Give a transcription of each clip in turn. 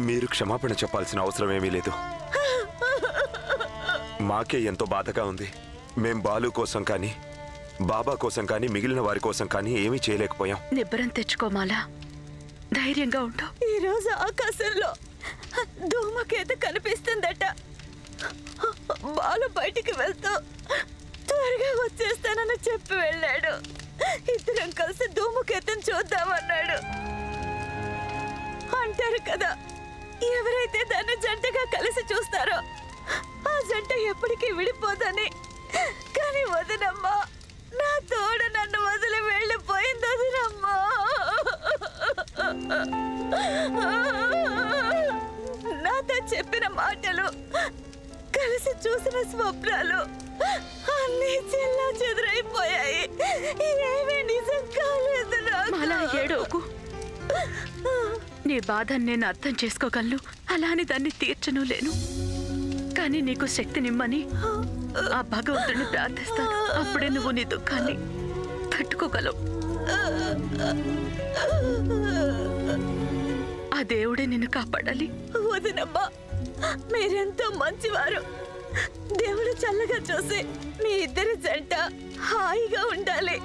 మీరు క్షమాపణ చెప్పాల్సిన అవసరం ఏమీ లేదు. మాకే ఎంతో బాధగా ఉంది. మేం బాలు కోసం కానీ బాబా కోసం కానీ మిగిలిన వారి కోసం కానీ ఏమీ చేయలేకపోయాం. నిబ్బరం తెచ్చుకోమాలా, ధైర్యంగా ఉండు. ఈరోజు ఆకాశంలో ధూమకేతు కనిపిస్తుందట. బాలు బయటికి వెళ్తూ త్వరగా వచ్చేస్తానని చెప్పి వెళ్ళాడు. ఇద్దరం కలిసి ధూమకేతుని చూద్దామన్నాడు. అంటారు కదా, ఎవరైతే దాన్ని జంటగా కలిసి చూస్తారో ఆ జంట ఎప్పటికీ విడిపోదని. కానీ వదినమ్మా, నా తోడు నన్ను వదిలి వెళ్ళిపోయింది వదినమ్మా. నాతో చెప్పిన మాటలు, కలిసి చూసిన స్వప్నాలు అన్నీ చెల్లా చెదురైపోయాయి. ఏమీ నిజం కాలేదు. మాలా ఏడోకు. నీ బాధను నేను అర్థం చేసుకోగలను, అలాని దాన్ని తీర్చను లేను. కానీ నీకు శక్తినిమ్మని ఆ భగవంతుడిని ప్రార్థిస్తాను. అప్పుడే నువ్వు నీ దుఃఖాన్ని తట్టుకోగలవు. ఆ దేవుడే నిన్ను కాపాడాలి. వదినమ్మా, మీరెంతో మంచివారు. దేవుడు చల్లగా చూసి మీ ఇద్దరి జంట హాయిగా ఉండాలి.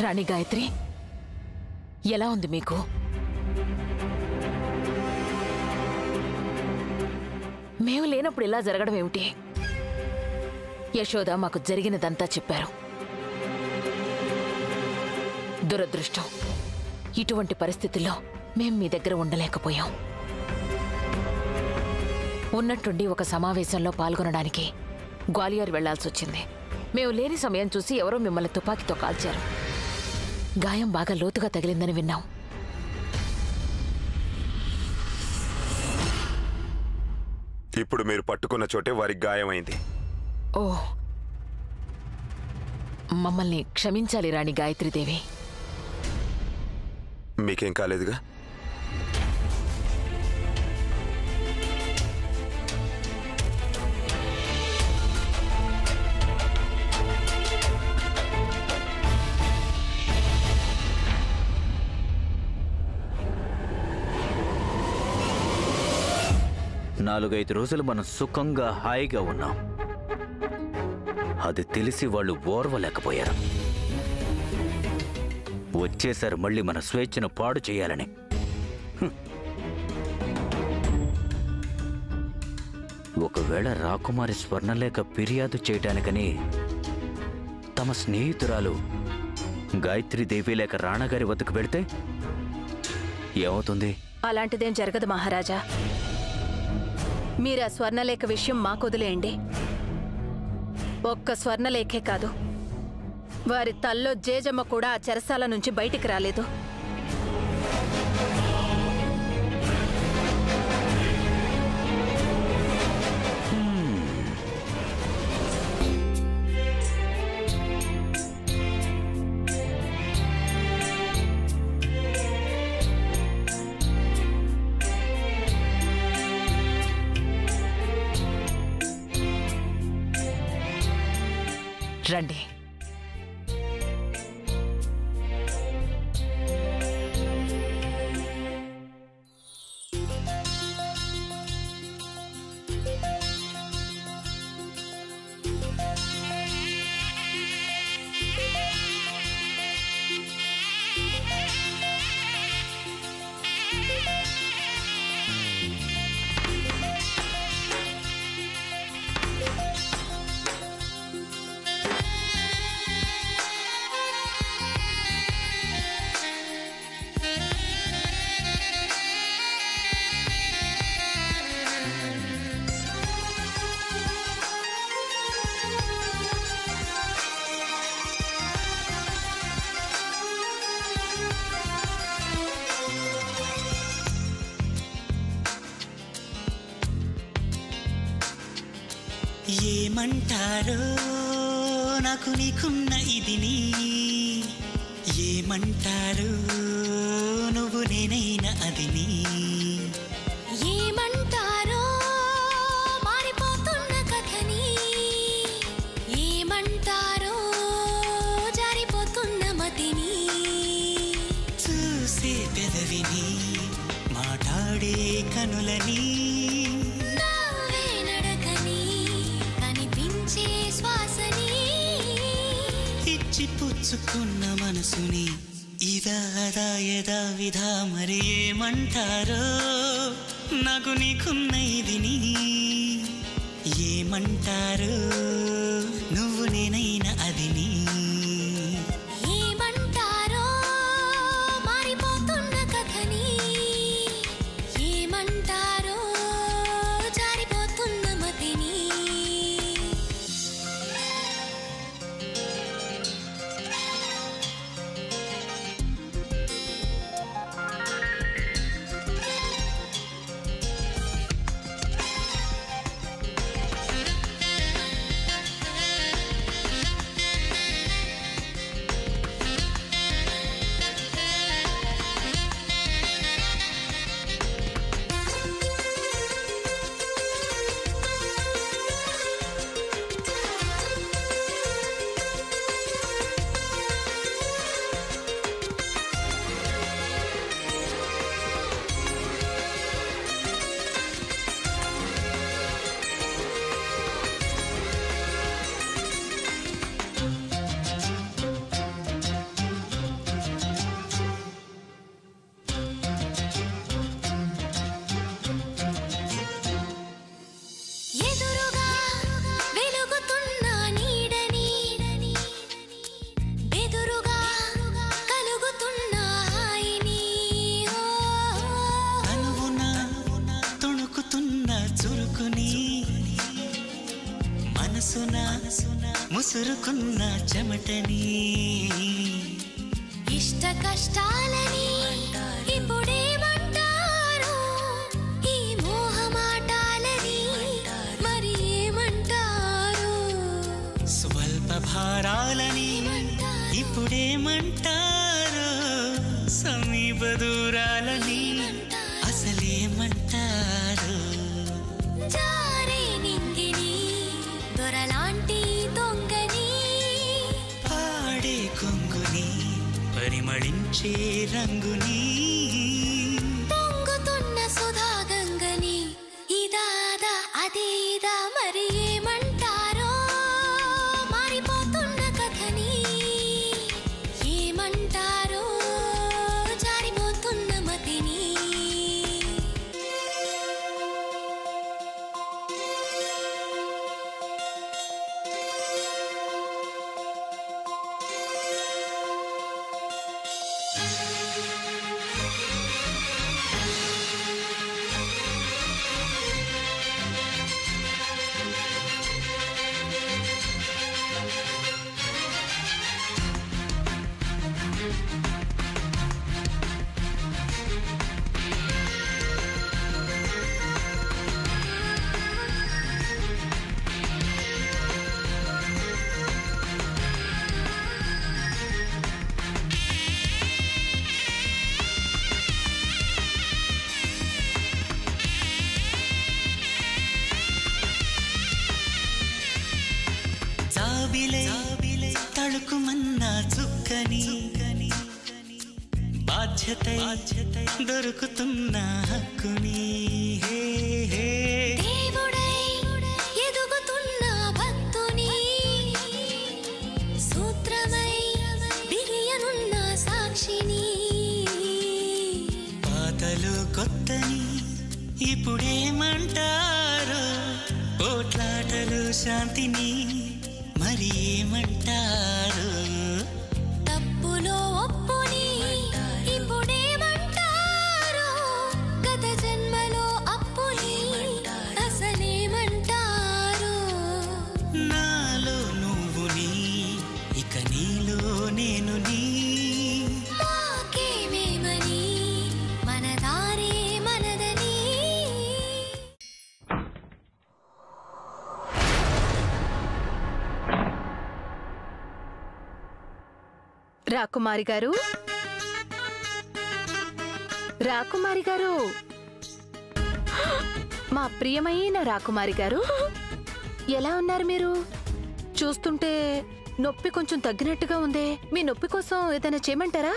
రాణి గాయత్రి, ఎలా ఉంది మీకు? మేము లేనప్పుడు ఇలా జరగడం ఏమిటి? యశోద మాకు జరిగినదంతా చెప్పారు. దురదృష్టం, ఇటువంటి పరిస్థితుల్లో మేం మీ దగ్గర ఉండలేకపోయాం. ఉన్నట్టుండి ఒక సమావేశంలో పాల్గొనడానికి గ్వాలియర్ వెళ్లాల్సొచ్చింది. మేము లేని సమయం చూసి ఎవరో మిమ్మల్ని తుపాకీతో కాల్చారు. గాయం బాగా లోతుగా తగిలిందని విన్నాం. ఇప్పుడు మీరు పట్టుకున్న చోటే వారికి గాయమైంది. ఓ, మమ్మల్ని క్షమించాలి రాణి గాయత్రీదేవి. మీకేం కాలేదుగా? నాలుగైదు రోజులు మనం సుఖంగా హాయిగా ఉన్నాం. అది తెలిసి వాళ్ళు ఓర్వలేకపోయారు. వచ్చేసారు మళ్ళీ మన స్వేచ్ఛను పాడు చేయాలని. ఒకవేళ రాకుమారి స్వర్ణలేఖ ఫిర్యాదు చేయటానికని తమ స్నేహితురాలు గాయత్రీదేవి లేక రాణగారి వద్దకు వెళితే ఏమవుతుంది? అలాంటిదేం జరగదు మహారాజా. మీరా స్వర్ణలేఖ విషయం మాకొదిలేయండి. ఒక్క స్వర్ణలేఖే కాదు, వారి తల్లో జేజమ్మ కూడా ఆ చెరసాల నుంచి బయటికి రాలేదు. రండి. ఏమంటారో నాకు నీకున్న ఇదిని, ఏమంటారు నువ్వు నేనైనా అదిని, ఏమంటారో మారిపోతున్న కథని, ఏమంటారో జారిపోతున్న మతిని, చూసే పెదవిని మాట్లాడే కనులని, పుచ్చుకున్న మనసుని ఇదా అదా యదా విధా మరి ఏమంటారో నాకు నీకున్న ఇదిని, ఏమంటారో నువ్వు నేనైనా అదిని, ఏమంటారో మారిపోతున్న కథని, ఏమంటారో జారిపోతున్న మతిని. ముసురుకున్న చెమటని ఇష్ట కష్టాలని ఇప్పుడేమంటారు ఈ మోహమాటాలని మరి ఏమంటారు స్వల్ప భారాలని ఇప్పుడేమంటారు సమీప దూరాలని అసలేమంటారు జారే నింగిని దొరలాంటి దొంగని పాడే కొంగుని పరిమళించే రంగుని పొంగుతున్న సుధా గంగని ఇదాదా అదే ఇదా మరి ఏమంటారో మారిపోతున్న కథని ఏమంటారో జారిపోతున్న మతిని జాబిలే తళుకుమన్నా చుక్కని బాధ్యత దొరుకుతున్న హక్కుని హే హే దేవుడై ఎదుగుతున్న భక్తుని సూత్రమై బిరియనున్న సాక్షిని పాతలు కొత్తని ఇప్పుడేమంటారు పోట్లాటలు శాంతిని మరి ఏమంటారు తప్పులో ఒప్పుని ఇప్పుడేమంటారు గత జన్మలో అప్పుని అసలేమంటారు నాలో నువ్వుని ఇక నీలో నేను నీ మాకేమేమని మన దారే మనదని రాకుమారి గారు, రాకుమారి గారు, మా ప్రియమైన రాకుమారి గారు, ఎలా ఉన్నారు మీరు? చూస్తుంటే నొప్పి కొంచెం తగ్గినట్టుగా ఉందే. మీ నొప్పి కోసం ఏదైనా చేయమంటారా?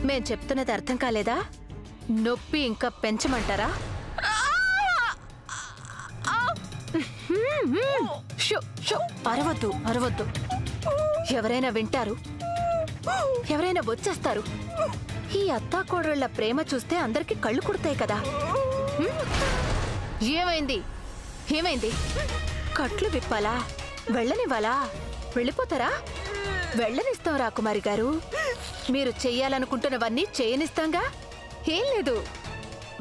మేం చెప్తున్నది అర్థం కాలేదా? నొప్పి ఇంకా పెంచమంటారా? Show show అరవద్దు, అరవద్దు. ఎవరైనా వింటారు, ఎవరైనా వచ్చేస్తారు. ఈ అత్తాకోడళ్ల ప్రేమ చూస్తే అందరికి కళ్ళు కుడతాయి కదా. ఏమైంది, ఏమైంది? కట్లు విప్పాలా? వెళ్ళనివ్వాలా? వెళ్ళిపోతారా? వెళ్ళనిస్తాం రాకుమారి గారు. మీరు చెయ్యాలనుకుంటున్నవన్నీ చేయనిస్తాంగా. ఏం లేదు,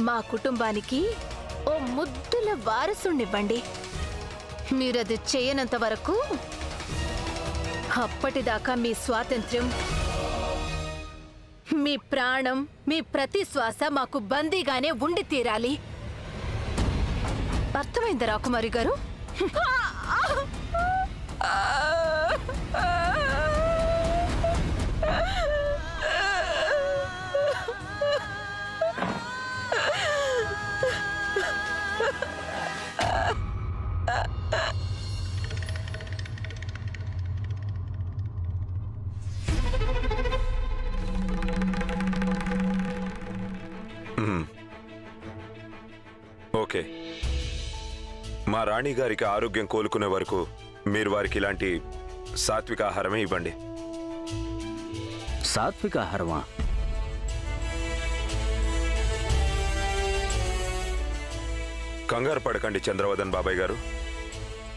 మా కుటుంబానికి ఓ ముద్దుల వారసుణ్ణివ్వండి. మీరది చేయనంత వరకు అప్పటిదాకా మీ స్వాతంత్ర్యం, మీ ప్రాణం, మీ ప్రతి శ్వాస మాకు బందీగానే ఉండి తీరాలి. అర్థమైందా రాకుమారి గారు? ఓకే, మా రాణి గారికి ఆరోగ్యం కోలుకునే వరకు మీరు వారికి ఇలాంటి సాత్విక ఆహారమే ఇవ్వండి. సాత్విక ఆహారమా? కంగారు పడకండి చంద్రవదన్ బాబాయ్ గారు.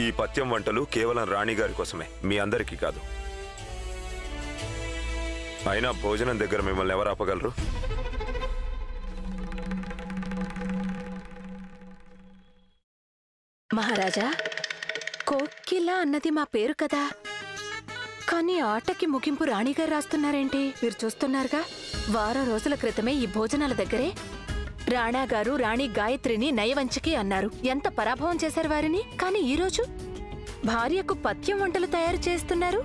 ఈ పథ్యం వంటలు కేవలం రాణి గారి కోసమే, మీ అందరికీ కాదు. అయినా భోజనం దగ్గర మిమ్మల్ని ఎవరు ఆపగలరు? మహారాజా, కోర్ట్ కిలా అన్నది మా పేరు కదా. కానీ ఆటకి ముగింపు రాణిగారు రాస్తున్నారేంటి? మీరు చూస్తున్నారుగా, వారం రోజుల క్రితమే ఈ భోజనాల దగ్గరే రాణాగారు రాణి గాయత్రిని నయవంచకి అన్నారు. ఎంత పరాభవం చేశారు వారిని. కానీ ఈరోజు భార్యకు పథ్యం వంటలు తయారు చేస్తున్నారు.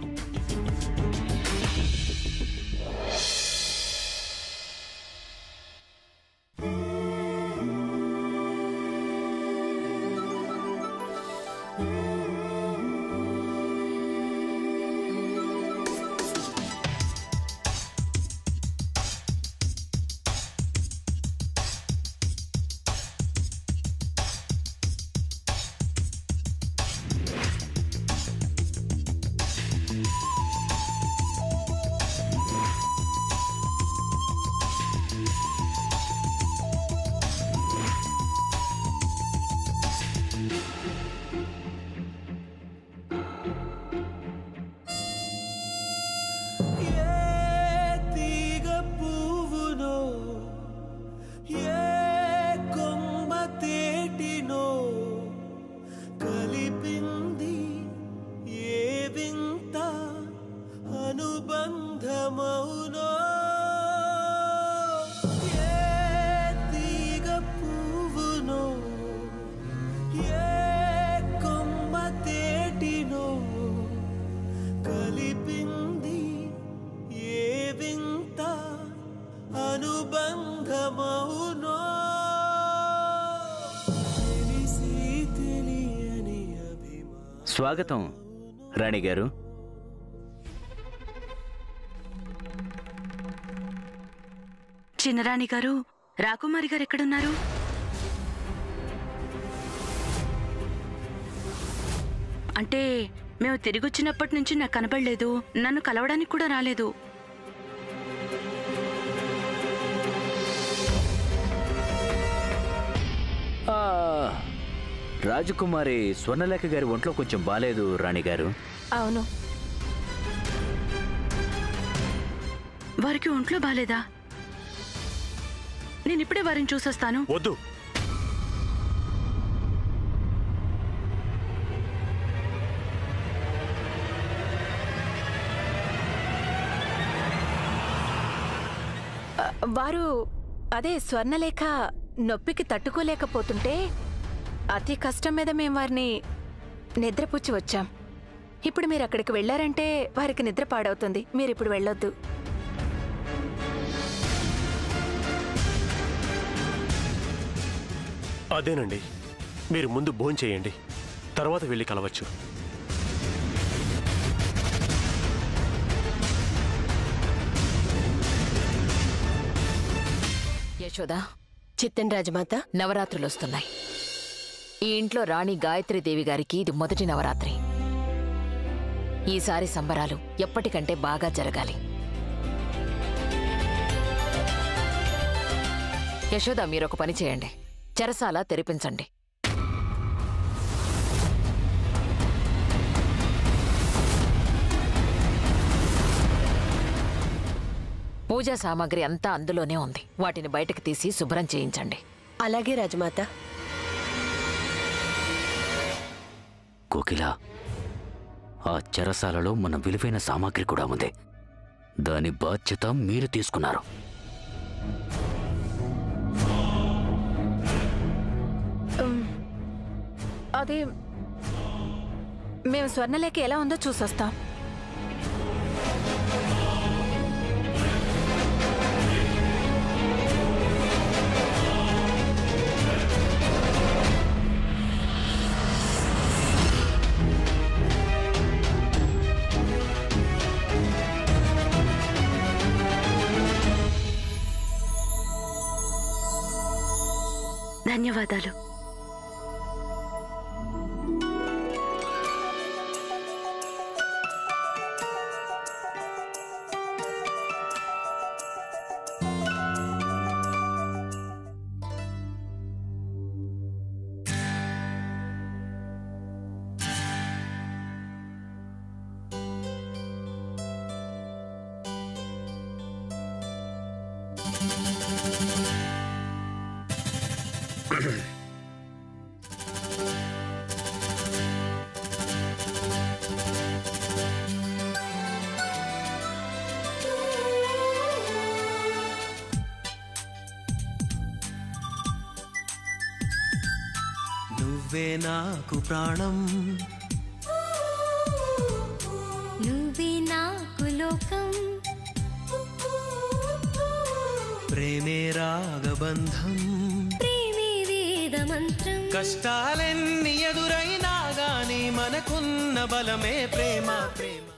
స్వాగతం రాణి గారు. చిన్నరాణి గారు, రాకుమారి గారు ఎక్కడున్నారు? అంటే మేము తిరిగొచ్చినప్పటి నుంచి నాకు కనబడలేదు. నన్ను కలవడానికి కూడా రాలేదు. రాజకుమారి స్వర్ణలేఖ గారి ఒంట్లో కొంచెం బాలేదు రాణిగారు. అవును. వారికి ఒంట్లో బాలేదా? నేను ఇప్పుడే వారిని చూసొస్తాను. వద్దు. వారు అదే స్వర్ణలేఖ నొప్పికి తట్టుకోలేకపోతుంటే అతి కష్టం మీద మేము వారిని నిద్రపుచ్చి వచ్చాం. ఇప్పుడు మీరు అక్కడికి వెళ్ళారంటే వారికి నిద్ర పాడవుతుంది. మీరు ఇప్పుడు వెళ్ళొద్దు. అదేనండి, మీరు ముందు భోంచేయండి, తర్వాత వెళ్ళి కలవచ్చు. యశోదా, చిత్తం రాజమాత. నవరాత్రులు వస్తున్నాయి. ఈ ఇంట్లో రాణి గాయత్రీదేవి గారికి ఇది మొదటి నవరాత్రి. ఈసారి సంబరాలు ఎప్పటికంటే బాగా జరగాలి. యశోదా, మీరొక పని చేయండి. చెరసాల తెరిపించండి. పూజా సామాగ్రి అంతా అందులోనే ఉంది. వాటిని బయటకు తీసి శుభ్రం చేయించండి. అలాగే రాజమాత. కోకిల, ఆ చెరసాలలో మన విలువైన సామాగ్రి కూడా ఉంది. దాని బాధ్యత మీరు తీసుకున్నారు. అదే మేము స్వర్ణలేఖ ఎలా ఉందో చూసొస్తాం. ధన్యవాదాలు. నువ్వే నాకు ప్రాణం, నువ్వే నాకు లోకం, ప్రేమే రాగబంధం, ప్రేమే వేద మంత్రం. కష్టాలెన్ని ఎదురైనా గాని మనకున్న బలమే ప్రేమ ప్రేమ.